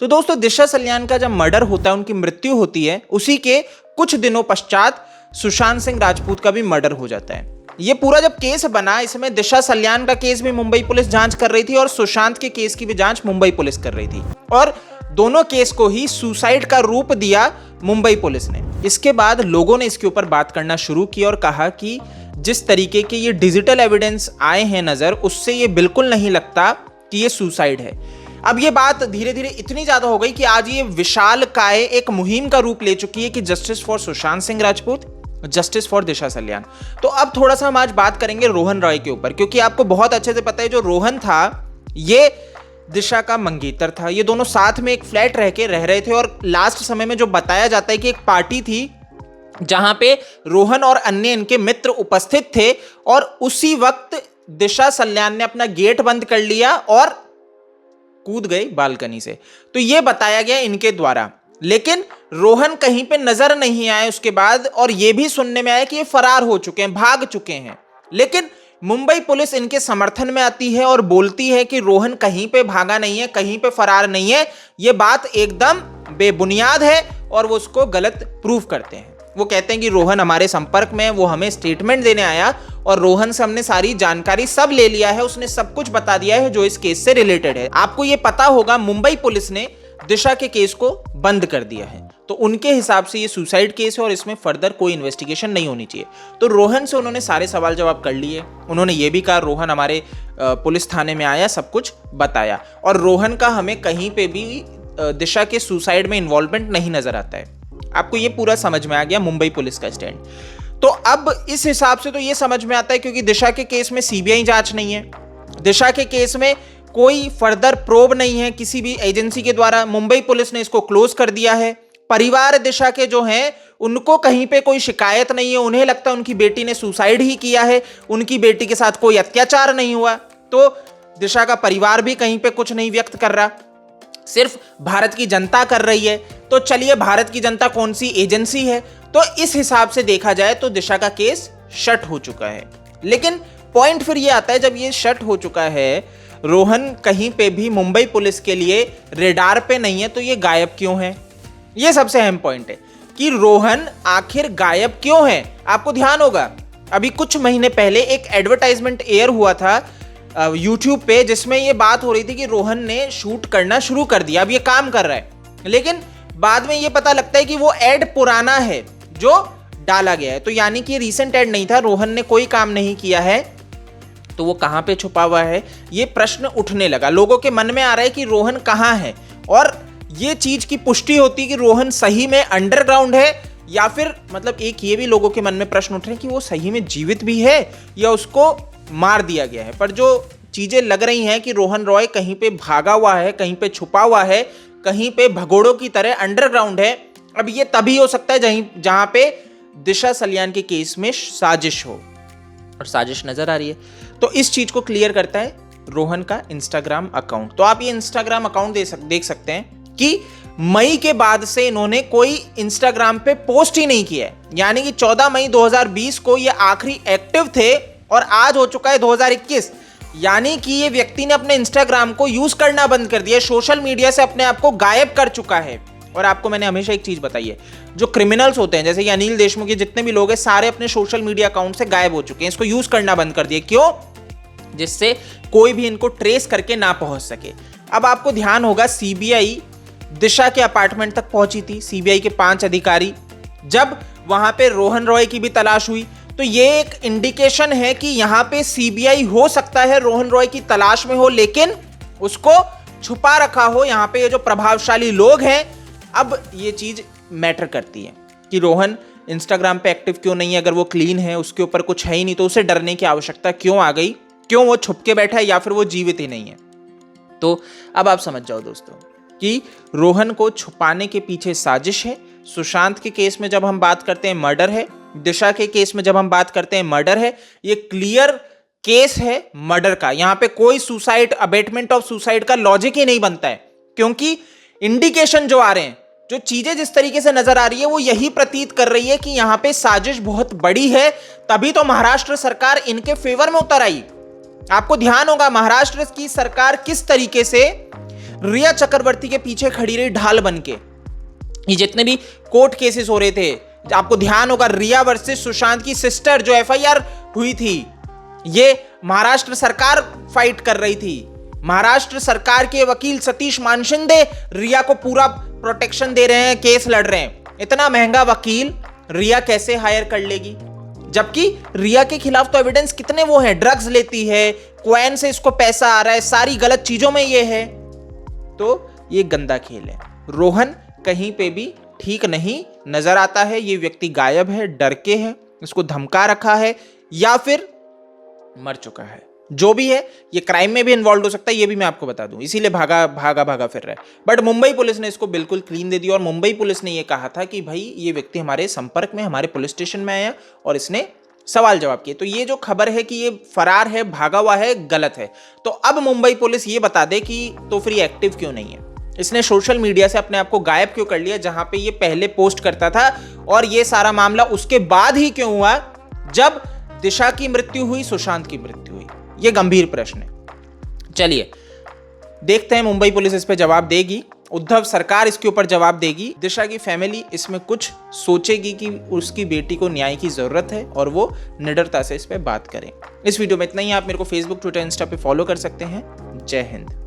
तो दोस्तों, दिशा सल्यान का जब मर्डर होता है, उनकी मृत्यु होती है, उसी के कुछ दिनों पश्चात सुशांत सिंह राजपूत का भी मर्डर हो जाता है। ये पूरा जब केस बना, इसमें दिशा सल्यान का केस भी मुंबई पुलिस जांच कर रही थी और सुशांत के केस की भी जांच मुंबई पुलिस कर रही थी, और दोनों केस को ही सुसाइड का रूप दिया मुंबई पुलिस ने। इसके बाद लोगों ने इसके ऊपर बात करना शुरू की और कहा कि जिस तरीके के ये डिजिटल एविडेंस आए हैं नजर, उससे ये बिल्कुल नहीं लगता कि ये सुसाइड है। अब ये बात धीरे धीरे इतनी ज्यादा हो गई कि आज ये विशालकाय एक मुहिम का रूप ले चुकी है कि justice for Sushant Singh Rajput, justice for Disha Salian. तो अब थोड़ा सा हम आज बात करेंगे रोहन रॉय के ऊपर, क्योंकि आपको बहुत अच्छे से पता है जो रोहन था ये दिशा का मंगेतर था। ये दोनों साथ में एक फ्लैट रह रहे थे, और लास्ट समय में जो बताया जाता है कि एक पार्टी थी जहां पे रोहन और अन्य इनके मित्र उपस्थित थे, और उसी वक्त दिशा सल्यान ने अपना गेट बंद कर लिया और कूद गई बालकनी से। तो यह बताया गया इनके द्वारा, लेकिन रोहन कहीं पे नजर नहीं आए उसके बाद, और यह भी सुनने में आया कि ये फरार हो चुके हैं, भाग चुके हैं। लेकिन मुंबई पुलिस इनके समर्थन में आती है और बोलती है कि रोहन कहीं पे भागा नहीं है, कहीं पे फरार नहीं है, यह बात एकदम बेबुनियाद है, और वो उसको गलत प्रूव करते हैं। वो कहते हैं कि रोहन हमारे संपर्क में है, वो हमें स्टेटमेंट देने आया और रोहन से हमने सारी जानकारी सब ले लिया है, उसने सब कुछ बता दिया है जो इस केस से रिलेटेड है। आपको ये पता होगा मुंबई पुलिस ने दिशा के केस को बंद कर दिया है, तो उनके हिसाब से ये सुसाइड केस है और इसमें फर्दर कोई इन्वेस्टिगेशन नहीं होनी चाहिए। तो रोहन से उन्होंने सारे सवाल जवाब कर लिए। उन्होंने ये भी कहा रोहन हमारे पुलिस थाने में आया, सब कुछ बताया, और रोहन का हमें कहीं पे भी दिशा के सुसाइड में इन्वॉल्वमेंट नहीं नजर आता है। आपको ये पूरा समझ में आ गया मुंबई पुलिस का स्टैंड। तो अब इस हिसाब से तो ये समझ में आता है, क्योंकि दिशा के केस में सीबीआई जांच नहीं है, दिशा के केस में कोई फर्दर प्रोब नहीं है किसी भी एजेंसी के द्वारा, मुंबई पुलिस ने इसको क्लोज कर दिया है। परिवार दिशा के जो हैं उनको कहीं पे कोई शिकायत नहीं है, उन्हें लगता है उनकी बेटी ने सुसाइड ही किया है, उनकी बेटी के साथ कोई अत्याचार नहीं हुआ। तो दिशा का परिवार भी कहीं पे कुछ नहीं व्यक्त कर रहा, सिर्फ भारत की जनता कर रही है। तो चलिए, भारत की जनता कौन सी एजेंसी है? तो इस हिसाब से देखा जाए तो दिशा का केस शट हो चुका है। लेकिन पॉइंट फिर ये आता है, जब ये शट हो चुका है, रोहन कहीं पे भी मुंबई पुलिस के लिए रेडार पे नहीं है, तो ये गायब क्यों है? ये सबसे अहम पॉइंट है कि रोहन आखिर गायब क्यों है। आपको ध्यान होगा अभी कुछ महीने पहले एक एडवर्टाइजमेंट एयर हुआ था यूट्यूब पे, जिसमें ये बात हो रही थी कि रोहन ने शूट करना शुरू कर दिया, अब ये काम कर रहा है। लेकिन बाद में ये पता लगता है कि वो एड पुराना है जो डाला गया है, तो यानी कि रीसेंट एड नहीं था, रोहन ने कोई काम नहीं किया है। तो वो कहां पे छुपा हुआ है, ये प्रश्न उठने लगा। लोगों के मन में आ रहा है कि रोहन कहां है, और ये चीज की पुष्टि होती है कि रोहन सही में अंडरग्राउंड है, या फिर मतलब एक ये भी लोगों के मन में प्रश्न उठ रहे हैं कि वो सही में जीवित भी है या उसको मार दिया गया है। पर जो चीजें लग रही हैं कि रोहन रॉय कहीं पे भागा हुआ है, कहीं पे छुपा हुआ है, कहीं पे भगोड़ों की तरह अंडरग्राउंड है। अब ये तभी हो सकता है जहां पे दिशा सल्यान के केस में साजिश हो, और साजिश नजर आ रही है। तो इस चीज को क्लियर करता है रोहन का इंस्टाग्राम अकाउंट। तो आप ये इंस्टाग्राम अकाउंट देख सकते हैं कि मई के बाद से इन्होंने कोई इंस्टाग्राम पे पोस्ट ही नहीं किया है, यानी कि 14 मई 2020 को ये आखिरी एक्टिव थे, और आज हो चुका है 2021, यानी कि ये व्यक्ति ने अपने इंस्टाग्राम को यूज करना बंद कर दिया, सोशल मीडिया से अपने आप को गायब कर चुका है। और आपको मैंने हमेशा एक चीज बताई है, जो क्रिमिनल्स होते हैं जैसे कि अनिल देशमुख के जितने भी लोग हैं, सारे अपने सोशल मीडिया अकाउंट से गायब हो चुके हैं, इसको यूज करना बंद कर दिया। क्यों? जिससे कोई भी इनको ट्रेस करके ना पहुंच सके। अब आपको ध्यान होगा सीबीआई दिशा के अपार्टमेंट तक पहुंची थी, सीबीआई के 5 अधिकारी, जब वहां पे रोहन रॉय की भी तलाश हुई, तो ये एक इंडिकेशन है कि यहां पे सीबीआई हो सकता है रोहन रॉय की तलाश में हो, लेकिन उसको छुपा रखा हो यहां पे ये जो प्रभावशाली लोग हैं। अब ये चीज मैटर करती है कि रोहन इंस्टाग्राम पे एक्टिव क्यों नहीं है, अगर वो क्लीन है, उसके ऊपर कुछ है ही नहीं, तो उसे डरने की आवश्यकता क्यों आ गई, क्यों वो छुप के बैठा है, या फिर वो जीवित ही नहीं है। तो अब आप समझ जाओ दोस्तों कि रोहन को छुपाने के पीछे साजिश है। सुशांत के केस में जब हम बात करते हैं मर्डर है, दिशा के केस में जब हम बात करते हैं मर्डर है। ये क्लियर केस है मर्डर का, यहां पे कोई सुसाइड, अबेटमेंट ऑफ सुसाइड का लॉजिक ही नहीं बनता है, क्योंकि इंडिकेशन जो आ रहे हैं, जो चीजें जिस तरीके से नजर आ रही है, वो यही प्रतीत कर रही है कि यहां पे साजिश बहुत बड़ी है। तभी तो महाराष्ट्र सरकार इनके फेवर में उतर आई। आपको ध्यान होगा महाराष्ट्र की सरकार किस तरीके से रिया चक्रवर्ती के पीछे खड़ी रही ढाल बन के। ये जितने भी कोर्ट केसेस हो रहे थे, आपको ध्यान होगा रिया वर्सेस सुशांत की सिस्टर जो एफआईआर हुई थी, ये महाराष्ट्र सरकार फाइट कर रही थी। महाराष्ट्र सरकार के वकील सतीश मानशिंदे रिया को पूरा प्रोटेक्शन दे रहे हैं, केस लड़ रहे हैं। इतना महंगा वकील रिया कैसे हायर कर लेगी? जबकि रिया के खिलाफ तो एविडेंस कितने वो है, ड्रग्स लेती है, क्वैन से इसको पैसा आ रहा है, सारी गलत चीजों में ये है। तो ये गंदा खेल है। रोहन कहीं पे भी ठीक नहीं नजर आता है। ये व्यक्ति गायब है, डर के है, इसको धमका रखा है या फिर मर चुका है। जो भी है, ये क्राइम में भी इन्वॉल्व हो सकता है, ये भी मैं आपको बता दूं, इसीलिए भागा फिर रहा है। बट मुंबई पुलिस ने इसको बिल्कुल क्लीन दे दिया और मुंबई पुलिस ने ये कहा था कि भाई ये व्यक्ति हमारे संपर्क में, हमारे पुलिस स्टेशन में आया और इसने सवाल जवाब किए। तो ये जो खबर है कि ये फरार है, भागा हुआ है, गलत है। तो अब मुंबई पुलिस ये बता दे कि तो फिर ये एक्टिव क्यों नहीं है, इसने सोशल मीडिया से अपने आप को गायब क्यों कर लिया, जहां पे ये पहले पोस्ट करता था। और ये सारा मामला उसके बाद ही क्यों हुआ जब दिशा की मृत्यु हुई, सुशांत की मृत्यु हुई? ये गंभीर प्रश्न है। चलिए देखते हैं मुंबई पुलिस इस पे जवाब देगी, उद्धव सरकार इसके ऊपर जवाब देगी, दिशा की फैमिली इसमें कुछ सोचेगी कि उसकी बेटी को न्याय की जरूरत है और वो निडरता से इस पे बात करें। इस वीडियो में इतना ही। आप मेरे को फेसबुक, ट्विटर, इंस्टा पे फॉलो कर सकते हैं। जय हिंद।